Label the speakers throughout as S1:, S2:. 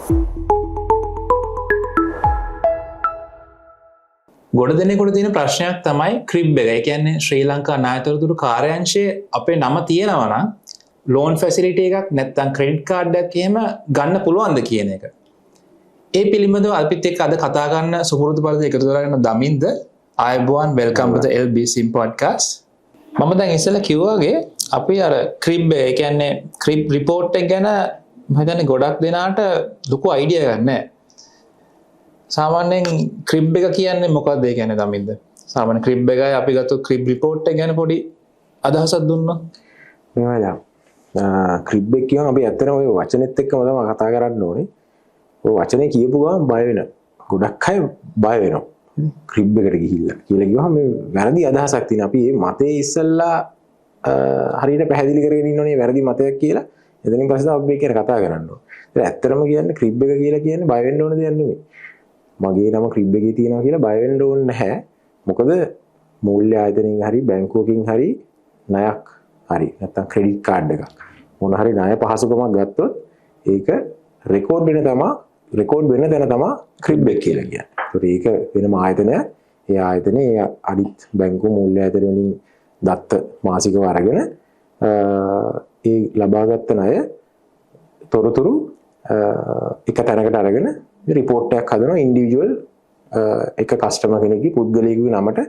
S1: ගොඩ දෙනෙකුට තියෙන ප්‍රශ්නයක් තමයි ක්‍රිබ් එක. ඒ කියන්නේ ශ්‍රී ලංකා ණයතොරතුරු කාර්යාංශයේ අපේ නම තියෙනවා නම් ලෝන් ෆැසිලිටි එකක් නැත්නම් ක්‍රෙඩිට් කාඩ් එකක් එහෙම ගන්න පුළුවන්ද කියන එක. ඒ පිළිබඳව අපිත් එක්ක අද කතා කරන්න සුපුරුදු පරිදි එකතු කරගෙන දමින්ද ආයුබෝවන් වෙල්කම් ටු ද LB Sim podcast. මම දැන් ඉස්සෙල්ලා කිව්වාගේ අපි අර ක්‍රිබ් ඒ කියන්නේ ක්‍රිබ් report එක ගැන මම හිතන්නේ ගොඩක් දෙනාට ලොකු අයිඩියා එකක් නැහැ. සාමාන්‍යයෙන් ක්‍රිබ් එක කියන්නේ මොකක්ද ඒ කියන්නේ දමින්ද? සාමාන්‍ය ක්‍රිබ් එකයි අපි ගත්ත ක්‍රිබ් report එක ගැන පොඩි අදහසක් දුන්නොත්.
S2: මේවා ක්‍රිබ් එක කියවම අපි ඇත්තටම ওই වචනෙත් එක්කම තමයි කතා කරන්න ඕනේ. ඔය වචනේ කියපු ගමන් බය වෙන. ගොඩක් අය බය වෙනවා. ක්‍රිබ් එකට ගිහිල්ලා කියලා කිව්වහම මේ වැරදි අදහසක් තියෙන. අපි මේ මතේ ඉස්සල්ලා හරියට පැහැදිලි කරගෙන ඉන්න ඕනේ වැරදි මතයක් කියලා. එතනින් පස්සේ තමයි අපි මේක ගැන කතා කරන්න ඕනේ. ඒක ඇත්තටම කියන්නේ ක්‍රිබ් එක කියලා කියන්නේ බය වෙන්න ඕන දෙයක් නෙමෙයි. මගේ නම ක්‍රිබ් එකේ තියෙනවා කියලා බය වෙන්න ඕනේ නැහැ. මොකද මූල්‍ය ආයතනයෙන් හරි බැංකුවකින් හරි ණයක් හරි නැත්නම් ක්‍රෙඩිට් කාඩ් එකක් මොන හරි ණය පහසුකමක් ගත්තොත් ඒක රෙකෝඩ් වෙන තැන තමයි ක්‍රිබ් එක කියලා කියන්නේ. ඒක වෙනම ආයතනයක්. ඒ ආයතනයේ අනිත් බැංකු මූල්‍ය ආයතන වලින් දත්ත මාසිකව අරගෙන ඒ ලබාගත් ණය තොරතුරු එක තැනකට අරගෙන රිපෝට් එකක් හදනවා ඉන්ඩිවිජුවල් එක කස්ටමර් කෙනෙක්ගේ පුද්ගලයෙකුගේ නමට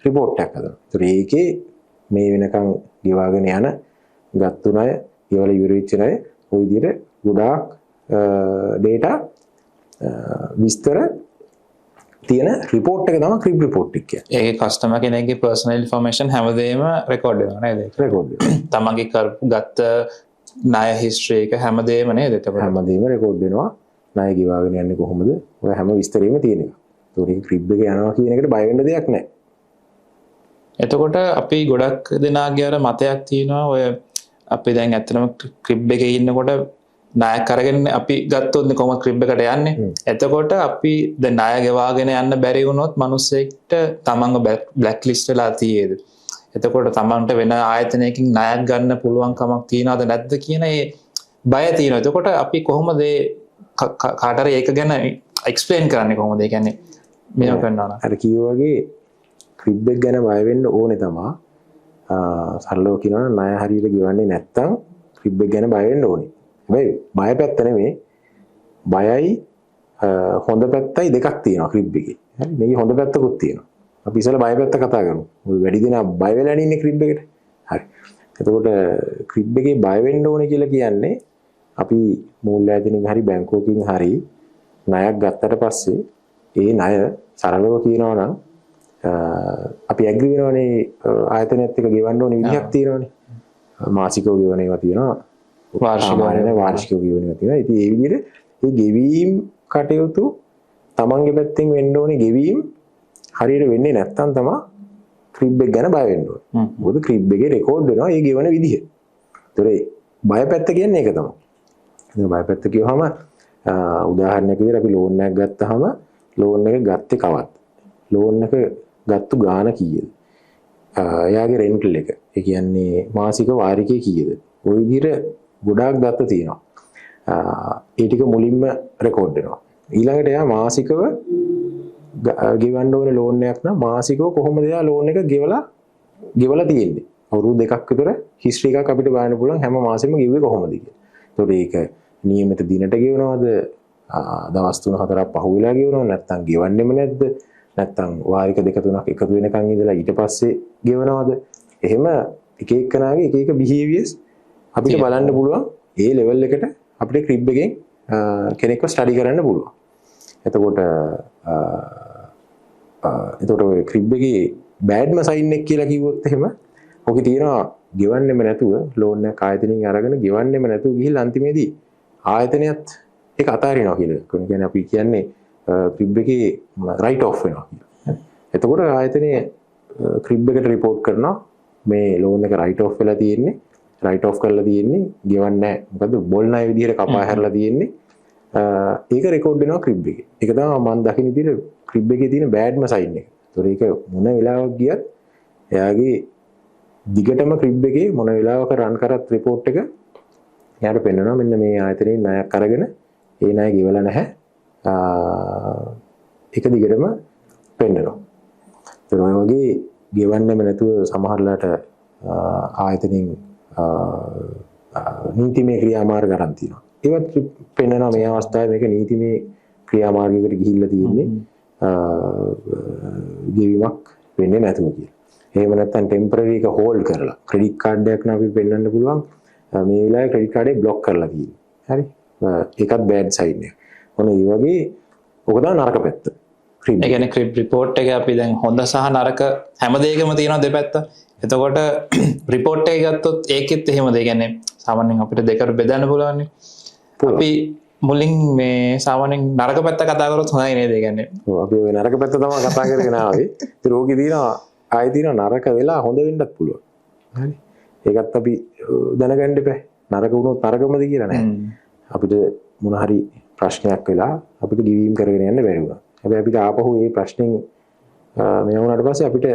S2: රිපෝට් එකක් හදනවා. ඒතර ඒකේ මේ වෙනකන් ගෙවාගෙන යන ගත්තු ණය, ගෙවල ඉවර වෙච්ච ණය ওই විදිහට ගොඩාක් data විස්තර තියෙන රිපෝට් එක තමයි ක්‍රිබ් රිපෝට් එක කියන්නේ.
S1: ඒකේ කස්ටමර් කෙනෙක්ගේ පර්සනල් ඉන්ෆර්මේෂන් හැමදේම රෙකෝඩ් වෙනවා නේද?
S2: රෙකෝඩ් වෙනවා.
S1: තමන්ගේ කරපු ගත්ත ණය හිස්ටරි එක හැමදේම නේද?
S2: හැමදේම රෙකෝඩ් වෙනවා. ණය ගෙවාගෙන යන්නේ කොහොමද? ඔය හැම විස්තරෙම තියෙන එක. ඒතකොට ක්‍රිබ් එක යනවා කියන එකට බය වෙන්න දෙයක් නැහැ.
S1: එතකොට අපි ගොඩක් දෙනාගේ අර මතයක් තියෙනවා ඔය අපි දැන් ඇත්තටම ක්‍රිබ් එකේ ඉන්නකොට ණයක් අරගෙන අපි ගත්තොත් කොහොමද ක්‍රිබ් එකට යන්නේ? එතකොට අපි දැන් ණය ගෙවාගෙන යන්න බැරි වුණොත් මිනිස්සෙක්ට තමන්ව බ්ලැක් ලිස්ට් වෙලා තියෙද? එතකොට තමන්ට වෙන ආයතනයකින් ණයක් ගන්න පුළුවන් කමක් තියනවද නැද්ද කියන ඒ බය තියෙනවා. එතකොට අපි කොහොමද කාට හරි ඒක ගැන එක්ස්ප්ලেইন කරන්නේ කොහොමද? ඒ කියන්නේ මේව කරනවා නම්
S2: අර කිව්වා වගේ ක්‍රිබ් එක ගැන බය වෙන්න ඕනේ තමයි. සරලව කියනවා ණය හරියට ගෙවන්නේ නැත්තම් ක්‍රිබ් එක ගැන බය වෙන්න ඕනේ. හැබැයි බය පැත්ත නෙමෙයි. බයයි හොඳ පැත්තයි දෙකක් තියෙනවා ක්‍රිබ් එකේ. හරි මේකේ හොඳ පැත්තකුත් තියෙනවා. අපි ඉස්සෙල්ලා බය පැත්ත කතා කරමු. මොකද වැඩි දෙනා බය වෙලා ඉන්නේ ක්‍රිබ් එකට. හරි. එතකොට ක්‍රිබ් එකේ බය වෙන්න ඕනේ කියලා කියන්නේ අපි මූල්‍ය ආයතනකින් හරි බැංකුවකින් හරි ණයක් ගත්තට පස්සේ ඒ ණය සරලව කියනවා නම් අපි ඇග්‍රි වෙනවනේ ආයතනයත් එක්ක ගෙවන්න ඕනේ විදිහක් තියෙනවනේ. මාසිකව ගෙවන ඒවා තියෙනවා. වාර්ෂිකව ගෙවන ඒවා තියෙනවා. ඉතින් ඒ විදිහට මේ ගෙවීම් කටයුතු තමන්ගේ පැත්තෙන් වෙන්න ඕනේ ගෙවීම් හරියට වෙන්නේ නැත්නම් තමයි ක්‍රිබ් එක ගැන බය වෙන්න ඕනේ. මොකද ක්‍රිබ් එකේ රෙකෝඩ් වෙනවා මේ ගෙවන විදිහ. ඒතර බය පැත්ත කියන්නේ ඒක තමයි. දැන් බය පැත්ත කියවහම උදාහරණයක් විදිහට අපි ලෝන් එකක් ගත්තාම ලෝන් එක ගත්තේ කවද්ද? ලෝන් එක ගත්තු ගාණ කීයද? එයාගේ රෙන්ටල් එක. ඒ කියන්නේ මාසික වාරිකය කීයද? ওই විදිහට ගොඩාක් දත්ත තියෙනවා. ඒ ටික මුලින්ම රෙකෝඩ් වෙනවා. ඊළඟට එයා මාසිකව ගෙවන්න ඕන ලෝන් එකක් නම් මාසිකව කොහොමද එයා ලෝන් එක ගෙවලා තියෙන්නේ? අවුරුදු දෙකක් විතර හිස්ටරි එකක් අපිට බලන්න පුළුවන් හැම මාසෙම ගෙවුවේ කොහොමද කියලා. ඒතකොට ඒක නියමිත දිනට ගෙවනවද? දවස් 3-4ක් පහුවෙලා ගෙවනවද? නැත්නම් ගෙවන්නෙම නැද්ද? නැත්නම් වාරික 2-3ක් එකතු වෙනකන් ඉඳලා ඊට පස්සේ ගෙවනවද? එහෙම එක එකනාගේ එක එක බිහේවියර්ස් අපිට බලන්න පුළුවන්. ඒ ලෙවල් එකට අපිට ක්‍රිබ් එකෙන් කෙනෙක්ව ස්ටඩි කරන්න පුළුවන්. එතකොට ඔය ක්‍රිබ් එකේ බෑඩ්ම සයින් එක කියලා කිව්වොත් එහෙම ඔකේ තියෙනවා ගෙවන්නෙම නැතුව ලෝන් එක ආයතනයෙන් අරගෙන ගෙවන්නෙම නැතුව ගිහිල්ලා අන්තිමේදී ආයතනයත් ඒක අතාරිනවා කියලා. ඒ කියන්නේ අපි කියන්නේ ක්‍රිබ් එකේ රයිට් ඔෆ් වෙනවා කියලා. එතකොට ආයතනයේ ක්‍රිබ් එකට report කරනවා මේ ලෝන් එක රයිට් ඔෆ් වෙලා තියෙන්නේ, රයිට් ඔෆ් කරලා තියෙන්නේ, ගෙවන්නේ නැහැ. මොකද බොල් ණය විදිහට කපා හැරලා තියෙන්නේ. ඒක රෙකෝඩ් වෙනවා ක්‍රිබ් එකේ. ඒක තමයි මම දකින්න විදිහට ක්‍රිබ් එකේ තියෙන බෑඩ්ම සයින් එක. ඒතකොට ඒක මොන වෙලාවක් ගියත් එයාගේ දිගටම ක්‍රිබ් එකේ මොන වෙලාවක රන් කරත් report එක එයාට පෙන්නනවා මෙන්න මේ ආයතනයේ ණයක් අරගෙන ඒ ණය ගෙවලා නැහැ. එක දිගටම පෙන්නනවා. ඒ වගේ ගෙවන්නෙම නැතුව සමහරලාට ආයතනින් නීතිමය ක්‍රියාමාර්ග ගන්න තියෙනවා. ඒවත් පෙන්නනවා මේ අවස්ථාවේ මේක නීතිමය ක්‍රියාමාර්ගයකට ගිහිල්ලා තියෙන්නේ ගෙවීමක් වෙන්නේ නැතුව කියලා. එහෙම නැත්නම් ටෙම්පරරි එක හෝල්ඩ් කරලා ක්‍රෙඩිට් කාඩ් එකක් නම් අපි පෙන්වන්න පුළුවන් මේ වෙලාවේ ක්‍රෙඩිට් කාඩ් එක බ්ලොක් කරලා තියෙන්නේ. හරි. ඒකත් බෑඩ් සයිඩ් එක. ඔන්න ඒ වගේ ඔක තමයි නරක පැත්ත.
S1: ඒ කියන්නේ ක්‍රිබ් රිපෝට් එකේ අපි දැන් හොඳ සහ නරක හැම දෙයකම තියෙනවා දෙපැත්ත. එතකොට රිපෝට් එක ගත්තොත් ඒකෙත් එහෙමද? ඒ කියන්නේ සාමාන්‍යයෙන් අපිට දෙකට බෙදන්න පුළුවන් නේ. අපි මුලින් මේ සාමාන්‍යයෙන් නරක පැත්ත කතා කරොත් හොඳයි නේද? ඒ කියන්නේ
S2: ඔව් අපි ওই නරක පැත්ත තමයි කතා කරගෙන ආවේ. ඒ රෝගී දිනවා ආයෙ දිනවා නරක වෙලා හොඳ වෙන්නත් පුළුවන්. හරි. ඒකත් අපි දැනගන්න එපා. නරක වුණොත් නරකමද කියලා නෑ. අපිට මොන හරි ප්‍රශ්නයක් වෙලා අපිට ගිවීම් කරගෙන යන්න බැරි වුණා. හැබැයි අපිට ආපහු මේ ප්‍රශ්نين මේ වුණාට පස්සේ අපිට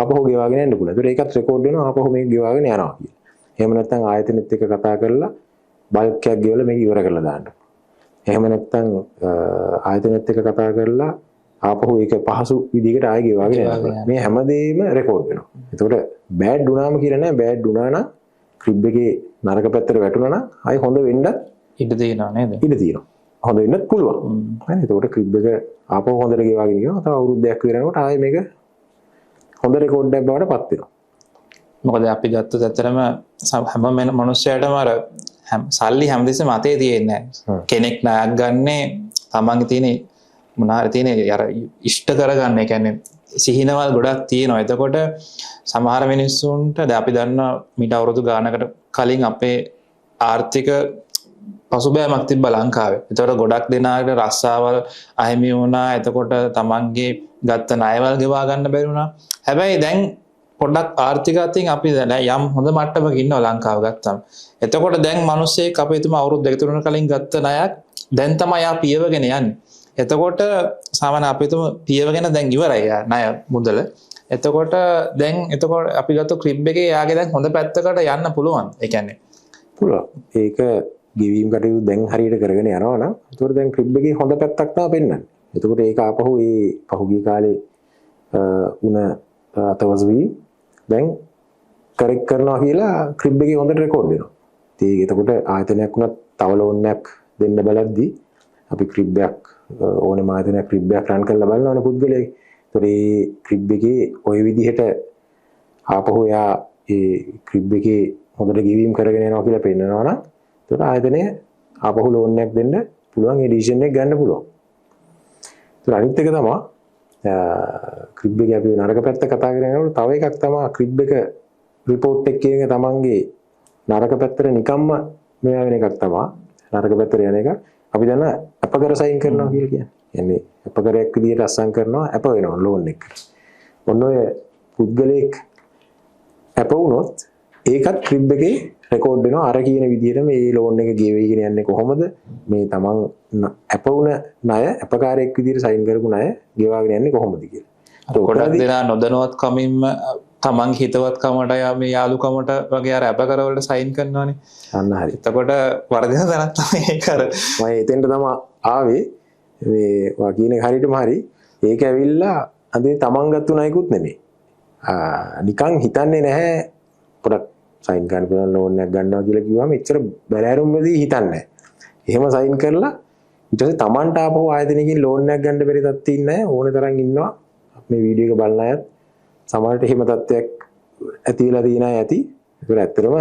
S2: ආපහු ගෙවාගෙන යන්න පුළුවන්. ඒතර ඒකත් රෙකෝඩ් වෙනවා ආපහු මේක ගෙවාගෙන යනවා කියලා. එහෙම නැත්නම් ආයතනෙත් එක්ක කතා කරලා බල්ක් එකක් ගෙවලා මේක ඉවර කරලා දාන්න. එහෙම නැත්නම් ආයතනෙත් එක්ක කතා කරලා ආපහු ඒක පහසු විදිහකට ආයෙ ගෙවාගෙන යනවා. මේ හැමදේම රෙකෝඩ් වෙනවා. ඒතකොට බෑඩ් වුණාම කියලා නෑ. බෑඩ් වුණා නම් ක්‍රිබ් එකේ නරක පැත්තට වැටුණා නම් ආයෙ හොඳ වෙන්නත්
S1: ඉඩ තියෙනවා නේද?
S2: ඉඩ තියෙනවා. හොඳ වෙන්නත් පුළුවන්. හරි. ඒතකොට ක්‍රිබ් එක ආපහු හොඳට ගෙවාගෙන ගියා. තව අවුරුද්දක් විතරනකොට ආයෙ මේක හොඳ රෙකෝඩ් එකක් බවට පත් වෙනවා.
S1: මොකද අපි ගත්තොත් ඇත්තටම හැම මනුස්සයටම අර සල්ලි හැමදෙස්සෙම අතේ තියෙන්නේ නැහැ. කෙනෙක් ණයක් ගන්නේ තමන්ගේ තියෙන මොනාර තියෙන අර ඉෂ්ට කරගන්න. ඒ කියන්නේ සිහිනවල් ගොඩක් තියෙනවා. එතකොට සමහර මිනිස්සුන්ට දැන් අපි දන්නවා මීට අවුරුදු ගානකට කලින් අපේ ආර්ථික පසුබෑමක් තිබ්බ ලංකාවේ. එතකොට ගොඩක් දෙනාට රස්සාවල් අහිමි වුණා. එතකොට තමන්ගේ ගත්ත ණයවල් ගෙවා ගන්න බැරි වුණා. හැබැයි දැන් පොඩ්ඩක් ආර්ථික අතින් අපි දැන් යම් හොඳ මට්ටමක ඉන්නවා ලංකාව ගත්තම. එතකොට දැන් මිනිස්සෙක් අපේ තුමා අවුරුදු 2-3 කලින් ගත්ත ණයක් දැන් තමයි ආ පියවගෙන යන්නේ. එතකොට සාමාන්‍ය අපේ තුමා පියවගෙන දැන් ඉවරයි ණය මුදල. එතකොට අපි ගත්ත ක්‍රිබ් එකේ යාගේ දැන් හොඳ පැත්තකට යන්න පුළුවන්. ඒ කියන්නේ
S2: පුළුවන්. ඒක ගෙවීම් කටයුතු දැන් හරියට කරගෙන යනවා නම් ඒතකොට දැන් ක්‍රිබ් එකේ හොඳ පැත්තක් තමයි පෙන්වන්නේ. එතකොට ඒක ආපහු ඒ පහුගිය කාලේ උන අතවසවි දැන් කරෙක්ට් කරනවා කියලා ක්‍රිබ් එකේ හොඳට රෙකෝඩ් වෙනවා. ඉතින් එතකොට ආයතනයක් වුණත් තව ලෝන් එකක් දෙන්න බලද්දී අපි ක්‍රිබ් එකක් ඕනෑම ආයතනයක් ක්‍රිබ් එකක් රන් කරලා බලනවනේ පුද්ගලයෙක්. ඒතකොට ඒ ක්‍රිබ් එකේ ওই විදිහට ආපහු යා ඒ ක්‍රිබ් එකේ හොඳට ගෙවීම් කරගෙන යනවා කියලා පෙන්නනවා නම් ඒතකොට ආයතනය ආපහු ලෝන් එකක් දෙන්න පුළුවන්. ඒ ඩිසිෂන් එක ගන්න පුළුවන්. ඒතකොට අනිත් එක තමයි ක්‍රිබ් එක අපි නරක පැත්ත කතා කරනකොට තව එකක් තමයි ක්‍රිබ් එක රිපෝට් එක කියන එක තමන්ගේ නරක පැත්තට නිකම්ම මෙයා වෙන එකක් තමයි නරක පැත්තට යන එක. අපි දන්න අපකර සයින් කරනවා කියලා කියන්නේ. يعني අපකරයක් විදියට අස්සම් කරනවා අප වෙනවා ලෝන් එක. ඔන්න ඔය පුද්ගලයෙක් අප වුණොත් ඒකත් ක්‍රිබ් එකේ රෙකෝඩ් වෙනවා. අර කියන විදියට මේ ලෝන් එක ගෙවෙයිගෙන යන්නේ කොහොමද? මේ තමන් අප වුණ ණය අපකාරයක් විදියට සයින් කරපු ණය ගෙවාගෙන යන්නේ කොහොමද කියලා.
S1: ගොඩක් දෙනා නොදැනුවත් කමින්ම තමන්ගේ හිතවත්කමට මේ යාළුකමට වගේ අර අපකර වලට සයින් කරනවානේ.
S2: අන්න හරි.
S1: එතකොට වරදින තැනක් තමයි ඒක අර
S2: මම එතෙන්ට තමයි ආවේ. මේ වා කියන එක හරියටම හරි. ඒක ඇවිල්ලා අදින් තමන් ගත්තු ණයකුත් නෙමෙයි. නිකන් හිතන්නේ නැහැ පොඩක් සයින් කරන්න පුළුවන් ලෝන් එකක් ගන්නවා කියලා කිව්වම එච්චර බැලෑරුම්මදී හිතන්නේ නැහැ. එහෙම සයින් කරලා ඊට පස්සේ තමන්ට ආපහු ආයතනයකින් ලෝන් එකක් ගන්න බැරි තත්ත්වෙ ඉන්නේ නැහැ. ඕන තරම් ඉන්නවා. මේ වීඩියෝ එක බලන අයත් සමහරට එහෙම තත්ත්වයක් ඇති වෙලා තියෙන අය ඇති. ඒක ඇත්තටම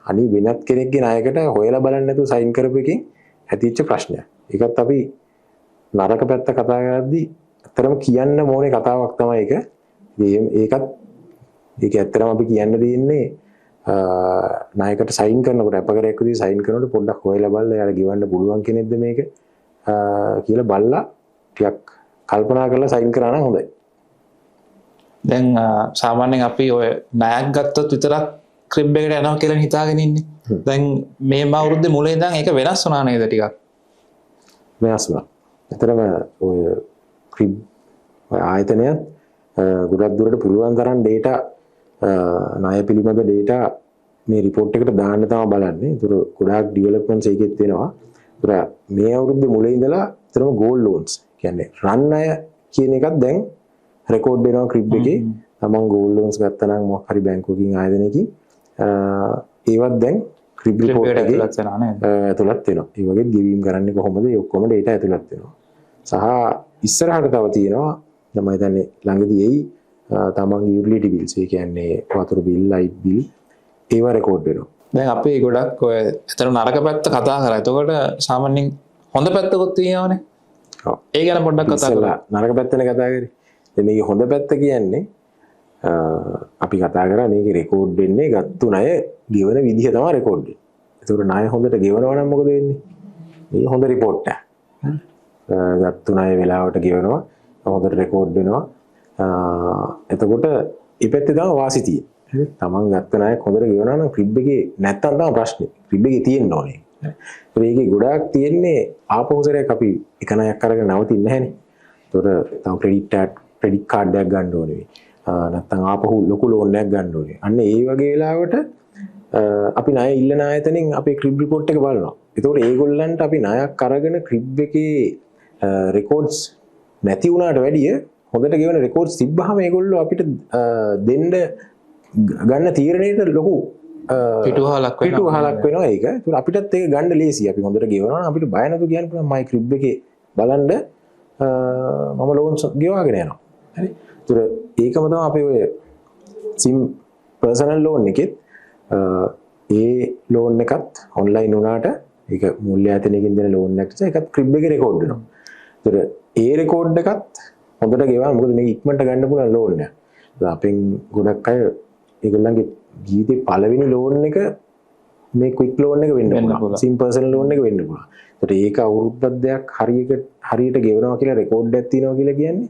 S2: අනි වෙනත් කෙනෙක්ගේ ණයකට හොයලා බලන්න නැතුව සයින් කරපු එකෙන් ඇතිවෙච්ච ප්‍රශ්නයක්. ඒකත් අපි නරක පැත්ත කතා කරද්දී ඇත්තටම කියන්න ඕනේ කතාවක් තමයි ඒක. ඒක ඇත්තටම අපි කියන්න දෙන්නේ ණයකට සයින් කරනකොට අපකරයක් විදිහට සයින් කරනකොට පොඩ්ඩක් හොයලා බලලා එයාලා ගෙවන්න පුළුවන් කෙනෙක්ද මේක කියලා බලලා ටිකක් කල්පනා කරලා සයින් කරා නම් හොඳයි.
S1: දැන් සාමාන්‍යයෙන් අපි ඔය ණයක් ගත්තොත් විතරක් ක්‍රිබ් එකට යනවා කියලා හිතාගෙන ඉන්නේ. දැන් මේ අවුරුද්දේ මුල ඉඳන් ඒක වෙනස් වුණා නේද ටිකක්?
S2: වෙනස් වුණා. ඇත්තටම ඔය ක්‍රිබ් ආයතනය ගොඩක් දුරට පුළුවන් තරම් data ණය පිළිබඳ data මේ report එකට දාන්න තමයි බලන්නේ. ඒතර ගොඩාක් developments එකෙත් වෙනවා. මේ අවුරුද්දේ මුල ඉඳලා තරම ගෝල්ඩ් ලෝන්ස් කියන්නේ රන් අය කියන එකත් දැන් රෙකෝඩ් වෙනවා ක්‍රිබ් එකේ. තමන් ගෝල්ඩ් ලෝන්ස් ගත්තා නම් මොකක් හරි බැංකුවකින් ආයතනයකින් ඒවත් දැන් ක්‍රිබ් රිපෝට් එකේ ඇතුළත් වෙනවා. ඒ වගේ ගෙවීම් කරන්නේ කොහොමද? ඒ ඔක්කොම data ඇතුළත් වෙනවා. සහ ඉස්සරහට තව තියෙනවා මම හිතන්නේ ළඟදී එයි තමන්ගේ යුටිලිටි බිල්ස් ඒ කියන්නේ වතුර බිල්, ලයිට් බිල් ඒවා රෙකෝඩ් වෙනවා.
S1: දැන් අපි ගොඩක් ඔය ඇතර නරක පැත්ත කතා කරා. එතකොට සාමාන්‍යයෙන් හොඳ පැත්තකුත් තියෙනවානේ.
S2: ඔව්.
S1: ඒ ගැන පොඩ්ඩක් කතා කරලා.
S2: නරක පැත්තනේ කතා කරේ. දැන් මේකේ හොඳ පැත්ත කියන්නේ අපි කතා කරා මේකේ රෙකෝඩ් වෙන්නේ ගත්තු ණය ගෙවන විදිහ තමයි රෙකෝඩ් වෙන්නේ. ඒතකොට ණය හොඳට ගෙවනවා නම් මොකද වෙන්නේ? මේ හොඳ රිපෝට් එකක්. ගත්තු ණය වෙලාවට ගෙවනවා. හොඳට රෙකෝඩ් වෙනවා. එතකොට ඉපැත්තේ තමයි වාසි තියෙන්නේ. තමන් ගත්ත ණයක් හොඳට ගෙවනවා නම් ක්‍රිබ් එකේ නැත්තම් තමයි ප්‍රශ්නේ. ක්‍රිබ් එකේ තියෙන්න ඕනේ. ඒකේ ගොඩාක් තියෙන්නේ ආපහු සැරයක් අපි එක ණයක් අරගෙන නවතින්නේ නැහැනේ. ඒතකොට තව ක්‍රෙඩිට් කාඩ් එකක් ගන්න ඕනේ. නැත්තම් ආපහු ලොකු ලෝන් එකක් ගන්න ඕනේ. අන්න ඒ වගේ වෙලාවට අපි ණය ඉල්ලන ආයතනෙන් අපේ ක්‍රිබ් රිපෝට් එක බලනවා. ඒතකොට ඒගොල්ලන්ට අපි ණයක් අරගෙන ක්‍රිබ් එකේ රෙකෝඩ්ස් නැති වුණාට වැඩිය හොඳට ගෙවන රෙකෝඩ්ස් තිබ්බහම ඒගොල්ලෝ අපිට දෙන්න ගන්න තීරණයට ලොකු
S1: පිටුවහලක්
S2: වෙනවා ඒක. ඒත් අපිටත් ඒක ගන්න ලේසියි. අපි හොඳට ගෙවනවා නම් අපිට බය නැතුව කියන්න පුළුවන් මයි ක්‍රිබ් එකේ බලන්න මම ලෝන්ස් ගෙවාගෙන යනවා. හරි. ඒතර ඒකම තමයි අපි ඔය සිම් පර්සනල් ලෝන් එකෙත් ඒ ලෝන් එකත් ඔන්ලයින් වුණාට ඒක මූල්‍ය ආයතනයකින් දෙන ලෝන් එකක් නිසා ඒකත් ක්‍රිබ් එකේ රෙකෝඩ් වෙනවා. ඒතර ඒ රෙකෝඩ් එකත් හොඳට ගෙවන්න මොකද මේක ඉක්මනට ගන්න පුළුවන් ලෝන් එක. අපෙන් ගොඩක් අය ඒගොල්ලන්ගේ ජීවිතේ පළවෙනි ලෝන් එක මේ ක්වික් ලෝන් එක වෙන්න පුළුවන්. සිම් පර්සනල් ලෝන් එක වෙන්න පුළුවන්. ඒතර ඒක අවුරුද්දක් දෙයක් හරියට ගෙවනවා කියලා රෙකෝඩ් එකක් තියෙනවා කියලා කියන්නේ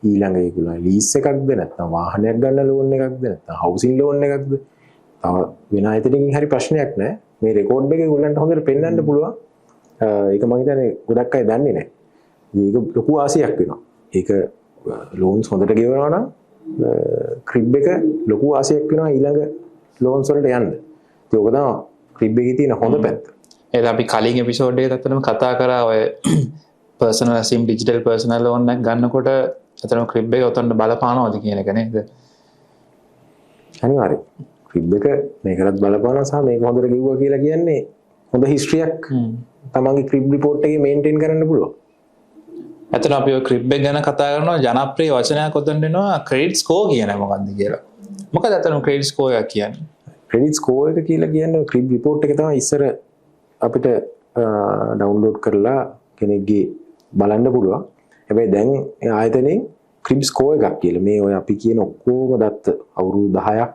S2: ඊළඟ ඒගොල්ලෝ ලීස් එකක්ද නැත්නම් වාහනයක් ගන්න ලෝන් එකක්ද නැත්නම් හවුසින් ලෝන් එකක්ද තව වෙන ආයතනකින් හරි ප්‍රශ්නයක් නැහැ. මේ රෙකෝඩ් එක ඒගොල්ලන්ට හොඳට පෙන්වන්න පුළුවන්. ඒක මම හිතන්නේ ගොඩක් අය දන්නේ නැහැ. මේක ලොකු ආසියක් වෙනවා. ඒක ලෝන්ස් හොඳට ගෙවනවා නම් ක්‍රිබ් එක ලොකු ආසියක් වෙනවා ඊළඟ ලෝන්ස් වලට යන්න. ඒක තමයි ක්‍රිබ් එකේ තියෙන හොඳ පැත්ත.
S1: ඒක අපි කලින් එපිසෝඩ් එකේ ඇත්තටම කතා කරා ඔය personal sim digital personal loan එකක් ගන්නකොට ඇත්තටම ක්‍රිබ් එක උතන්ට බලපානවද කියන එක නේද?
S2: අනිවාර්යයෙන්. ක්‍රිබ් එක මේකටත් බලපානවා සහ මේක හොඳට ගෙවුවා කියලා කියන්නේ හොඳ හිස්ටරියක් තමන්ගේ ක්‍රිබ් රිපෝට් එකේ මේන්ටේන් කරන්න පුළුවන්.
S1: ඇත්තටම අපි ඔය ක්‍රිබ් එක ගැන කතා කරනවා ජනප්‍රිය වචනයක් උතන්ට එනවා ක්‍රෙඩිට් ස්කෝර් කියන එක මොකක්ද කියලා. මොකද ඇත්තටම ක්‍රෙඩිට් ස්කෝර් එක කියන්නේ?
S2: ක්‍රෙඩිට් ස්කෝර් එක කියලා කියන්නේ ක්‍රිබ් රිපෝට් එක තමයි ඉස්සර අපිට ඩවුන්ලෝඩ් කරලා කෙනෙක්ගේ බලන්න පුළුවන්. හැබැයි දැන් ආයතනයේ ක්‍රිබ් ස්කෝර් එකක් කියලා මේ ඔය අපි කියන ඔක්කොම දත්ත අවුරුදු 10ක්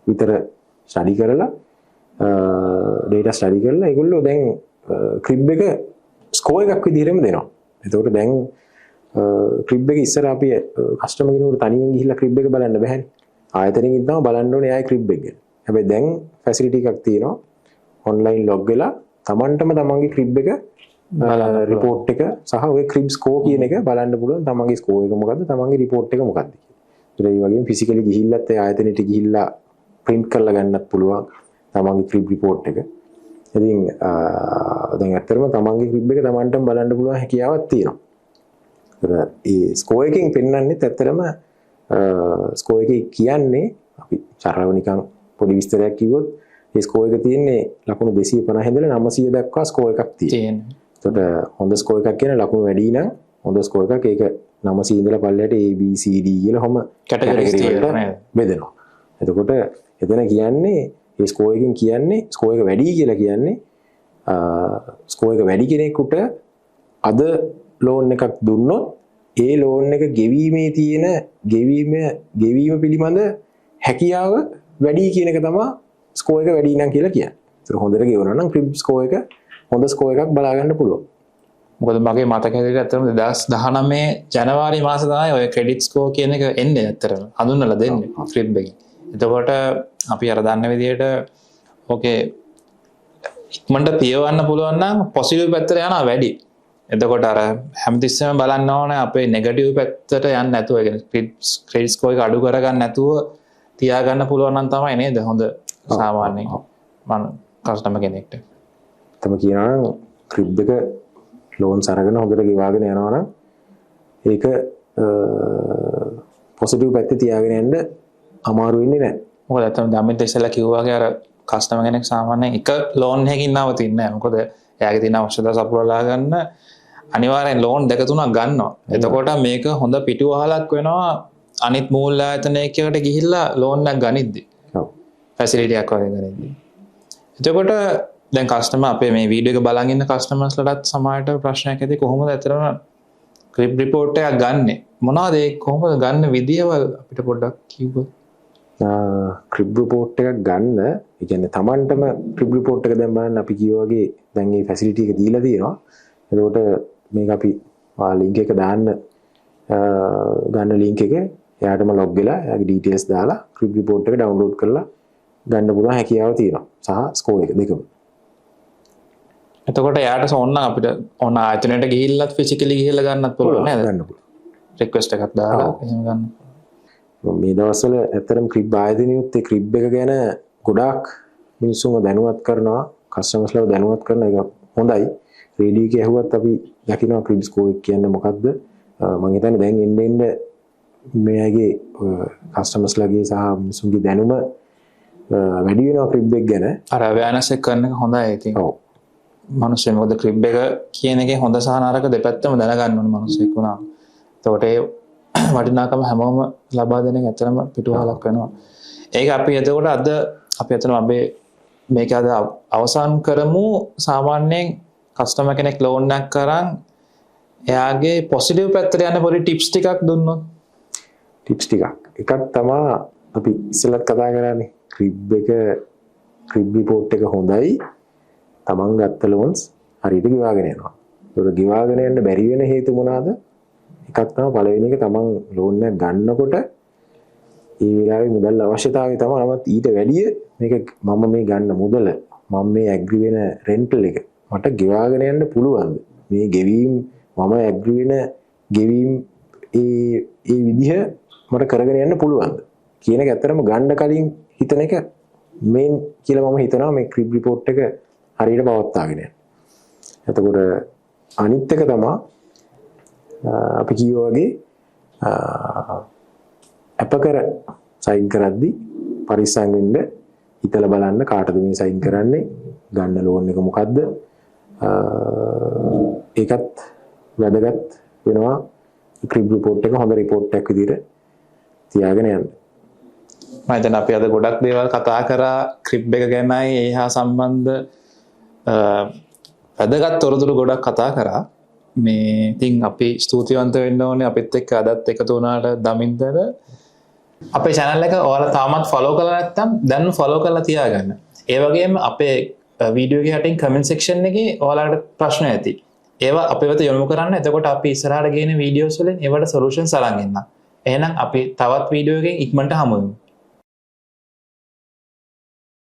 S2: විතර ස්ටඩි කරලා data ස්ටඩි කරලා ඒගොල්ලෝ දැන් ක්‍රිබ් එක ස්කෝර් එකක් විදිහටම දෙනවා. එතකොට දැන් ක්‍රිබ් එක ඉස්සර අපි කස්ටමර් කෙනෙකුට තනියෙන් ගිහිල්ලා ක්‍රිබ් එක බලන්න බෑනේ. ආයතනයෙන් ඉඳන් බලන්න ඕනේ ආයේ ක්‍රිබ් එක ගැන. හැබැයි දැන් ෆැසිලිටි එකක් තියෙනවා. ඔන්ලයින් ලොග් වෙලා Tamanටම තමන්ගේ ක්‍රිබ් එක රිපෝට් එක සහ ඔය ක්‍රිබ් ස්කෝර් කියන එක බලන්න පුළුවන්. තමන්ගේ ස්කෝර් එක මොකද්ද? තමන්ගේ රිපෝට් එක මොකද්ද කියලා. ඒ වගේම ෆිසිකලි ගිහිල්ලත් ඒ ආයතනෙට ගිහිල්ලා print කරලා ගන්නත් පුළුවන් තමන්ගේ ක්‍රිබ් රිපෝට් එක. ඉතින් දැන් ඇත්තටම තමන්ගේ ක්‍රිබ් එක තමන්ටම බලන්න පුළුවන් හැකියාවක් තියෙනවා. ඒ ස්කෝර් එකෙන් පෙන්වන්නේ ඇත්තටම ස්කෝර් එකේ කියන්නේ අපි සරලව නිකන් පොඩි විස්තරයක් කිව්වොත් ඒ ස්කෝර් එක තියෙන්නේ ලකුණු 250 ඉඳලා 900 දක්වා ස්කෝර් එකක් තියෙනවා. එතකොට හොඳ ස්කෝර් එකක් කියන ලකුණු වැඩි නම් හොඳ ස්කෝර් එකක් ඒක 900 ඉඳලා පල්ලයට A B C D කියලා හැම කැටගරි වලට බෙදෙනවා. එතකොට එතන කියන්නේ මේ ස්කෝර් එකෙන් කියන්නේ ස්කෝර් එක වැඩි කියලා කියන්නේ ස්කෝර් එක වැඩි කෙනෙකුට අද ලෝන් එකක් දුන්නොත් ඒ ලෝන් එක ගෙවීමේ තියෙන ගෙවීම පිළිබඳ හැකියාව වැඩි කියන එක තමයි ස්කෝර් එක වැඩි නම් කියලා කියන්නේ. ඒක හොඳට ගෙවනවා නම් ක්‍රිබ් ස්කෝර් එක හොඳ ස්කෝර් එකක් බලා ගන්න පුළුවන්.
S1: මොකද මගේ මතක හැටියට ඇත්තටම 2019 ජනවාරි මාසේ තමයි ඔය ක්‍රෙඩිට් ස්කෝර් කියන එක එන්නේ ඇත්තටම හඳුන්වලා දෙන්නේ ක්‍රිබ් එකෙන්. එතකොට අපි අර දන්න විදිහට ඕකේ ඉක්මනට පියවන්න පුළුවන් නම් පොසිටිව් පැත්තට යනවා වැඩි. එතකොට අර හැමතිස්සෙම බලන්න ඕනේ අපේ නෙගටිව් පැත්තට යන්නේ නැතුව ඒ කියන්නේ ක්‍රෙඩිට් ස්කෝර් එක අඩු කරගන්න නැතුව තියාගන්න පුළුවන් නම් තමයි නේද හොඳ සාමාන්‍යයෙන් මම කස්ටමර් කෙනෙක්ට.
S2: තම කියනවා නම් ක්‍රිබ් එක ලෝන් සරගෙන හොඳට ගෙවාගෙන යනවා නම් ඒක පොසිටිව් පැත්තේ තියාගෙන යන්න අමාරු වෙන්නේ නැහැ.
S1: මොකද අතන දමිත ඉස්සෙල්ලා කිව්වා වගේ අර කස්ටමර් කෙනෙක් සාමාන්‍යයෙන් එක ලෝන් එකකින් නවතින්නේ නැහැ. මොකද එයාගේ තියෙන අවශ්‍යතා සපුරලා ගන්න අනිවාර්යෙන් ලෝන් දෙක තුනක් ගන්නවා. එතකොට මේක හොඳ පිටුවහලක් වෙනවා අනිත් මූල්‍ය ආයතනයකට ගිහිල්ලා ලෝන් එකක් ගනිද්දි.
S2: ඔව්.
S1: ෆැසිලිටි එකක් වගේ ගනිද්දි. එතකොට දැන් කස්ටමර් අපේ මේ වීඩියෝ එක බලන් ඉන්න කස්ටමර්ස්ලටත් සමහරට ප්‍රශ්නයක් ඇති කොහොමද ඇත්තටම ක්‍රිබ් රිපෝට් එකක් ගන්නෙ? මොනවද ඒ කොහොමද ගන්න විදියවල් අපිට පොඩ්ඩක් කිව්වොත්.
S2: ක්‍රිබ් රිපෝට් එකක් ගන්න, ඒ කියන්නේ Tamanටම ක්‍රිබ් රිපෝට් එක දැන් බලන්න අපි කිව්වා වගේ දැන් මේ ෆැසිලිටි එක දීලා තියෙනවා. එතකොට මේක අපි ලින්ක් එක දාන්න ගන්න ලින්ක් එක එයාටම ලොග් වෙලා එයාගේ ඩීටේල්ස් දාලා ක්‍රිබ් රිපෝට් එක ඩවුන්ලෝඩ් කරලා ගන්න පුළුවන් හැකියාව තියෙනවා සහ ස්කෝර් එක දෙකම.
S1: එතකොට එයාට ඕන අපිට ඕන ආයතනයට ගිහිල්ලත් ෆිසිකලි ගිහිල්ලා ගන්නත් පුළුවන් නේද?
S2: ගන්න පුළුවන්.
S1: රික්වෙස්ට් එකක් දාලා එහෙම ගන්න.
S2: මේ දවස්වල ඇත්තටම ක්‍රිබ් ආයතනියුත් ඒ ක්‍රිබ් එක ගැන ගොඩාක් මිනිස්සුන්ව දැනුවත් කරනවා, කස්ටමර්ස්ලව දැනුවත් කරන එක හොඳයි. රේඩියෝ එකේ ඇහුවත් අපි දකිනවා ක්‍රිබ් ස්කෝර් එක කියන්නේ මොකක්ද? මම හිතන්නේ දැන් එන්න මේගේ කස්ටමර්ස්ලගේ සහ මිනිස්සුන්ගේ දැනුම වැඩි වෙනවා ක්‍රිබ් එක ගැන.
S1: අර අවයර්නස් එක කරන එක හොඳයි ඉතින්.
S2: ඔව්.
S1: මිනිස්සු මොකද ක්‍රිබ් එක කියන එකේ හොඳ සහ නරක දෙපැත්තම දැනගන්න ඕනේ මිනිස්සෙක් වුණා. එතකොට ඒ වටිනාකම හැමෝම ලබා දෙන එක ඇත්තටම පිටුවහලක් වෙනවා. ඒක අපි එතකොට අද අපි අතන අපි මේක අද අවසන් කරමු. සාමාන්‍යයෙන් කස්ටමර් කෙනෙක් ලෝන් එකක් කරන් එයාගේ පොසිටිව් පැත්තට යන පොඩි ටිප්ස් ටිකක් දුන්නොත්.
S2: ටිප්ස් ටිකක්. එකක් තමයි අපි ඉස්සෙල්ලත් කතා කරන්නේ ක්‍රිබ් රිපෝට් එක හොඳයි. තමන් ගත්ත ලෝන්ස් හරියට ගෙවාගෙන යනවා. ඒක ගෙවාගෙන යන්න බැරි වෙන හේතු මොනවාද? එකක් තමයි පළවෙනි එක තමන් ලෝන් එක ගන්නකොට ඒ වෙලාවේ මුදල් අවශ්‍යතාවය තමයි නමුත් ඊට වැඩිය මේක මම මේ ගන්න මුදල මම මේ ඇග්‍රි වෙන රෙන්ටල් එක මට ගෙවාගෙන යන්න පුළුවන්ද? මේ ගෙවීම් මම ඇග්‍රි වෙන ගෙවීම් ඒ විදිහ මට කරගෙන යන්න පුළුවන්ද කියන එක ඇත්තටම ගන්න කලින් හිතන එක මේන් කියලා මම හිතනවා මේ ක්‍රිබ් රිපෝට් එක හරියට පවත්වාගෙන යන්න. එතකොට අනිත් එක තමයි අපි කියෝ වගේ අපකර සයින් කරද්දි පරිස්සම් වෙන්න හිතලා බලන්න කාටද මේ සයින් කරන්නේ ගන්න ලෝන් එක මොකද්ද ඒකත් වැදගත් වෙනවා ක්‍රිබ් රිපෝට් එක හොඳ රිපෝට් එකක් විදිහට තියාගෙන යන්න.
S1: මම හිතන අපි අද ගොඩක් දේවල් කතා කරා ක්‍රිබ් එක ගැනයි ඒ හා සම්බන්ධ වැදගත් තොරතුරු ගොඩක් කතා කරා. මේ ඉතින් අපි ස්තුතිවන්ත වෙන්න ඕනේ අපිත් එක්ක අදත් එකතු වුණාට දමින්දර. අපේ channel එක ඔයාලා තාමත් follow කරලා නැත්නම් දැන් follow කරලා තියාගන්න. ඒ වගේම අපේ වීඩියෝ එකේ යටින් comment section එකේ ඔයාලට ප්‍රශ්න ඇති. ඒවා අපේ වෙත යොමු කරන්න. එතකොට අපි ඉස්සරහට ගේන වීඩියෝස් වලින් ඒවට solutions අරන් එන්නම්. එහෙනම් අපි තවත් වීඩියෝ එකකින් ඉක්මනට හමු වෙමු.